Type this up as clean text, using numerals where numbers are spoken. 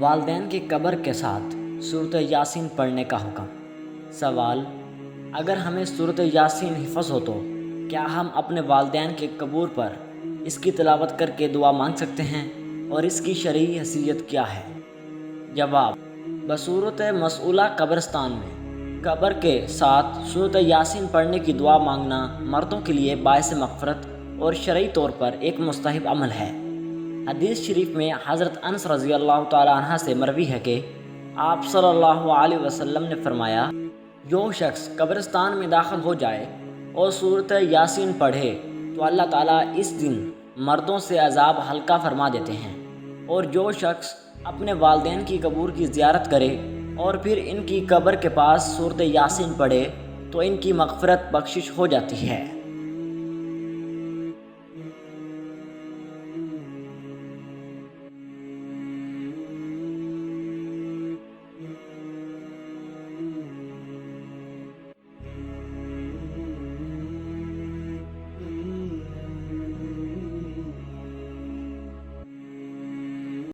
والدین کی قبر کے ساتھ سورۃ یاسین پڑھنے کا حکم۔ سوال: اگر ہمیں سورۃ یاسین حفظ ہو تو کیا ہم اپنے والدین کے قبور پر اس کی تلاوت کر کے دعا مانگ سکتے ہیں، اور اس کی شرعی حیثیت کیا ہے؟ جواب: بصورت مسئولہ قبرستان میں قبر کے ساتھ سورۃ یاسین پڑھنے کی دعا مانگنا مردوں کے لیے باعث مغفرت اور شرعی طور پر ایک مستحب عمل ہے۔ حدیث شریف میں حضرت انس رضی اللہ تعالیٰ عنہ سے مروی ہے کہ آپ صلی اللہ علیہ وسلم نے فرمایا، جو شخص قبرستان میں داخل ہو جائے اور سورۃ یاسین پڑھے تو اللہ تعالیٰ اس دن مردوں سے عذاب ہلکا فرما دیتے ہیں، اور جو شخص اپنے والدین کی قبور کی زیارت کرے اور پھر ان کی قبر کے پاس سورۃ یاسین پڑھے تو ان کی مغفرت بخشش ہو جاتی ہے۔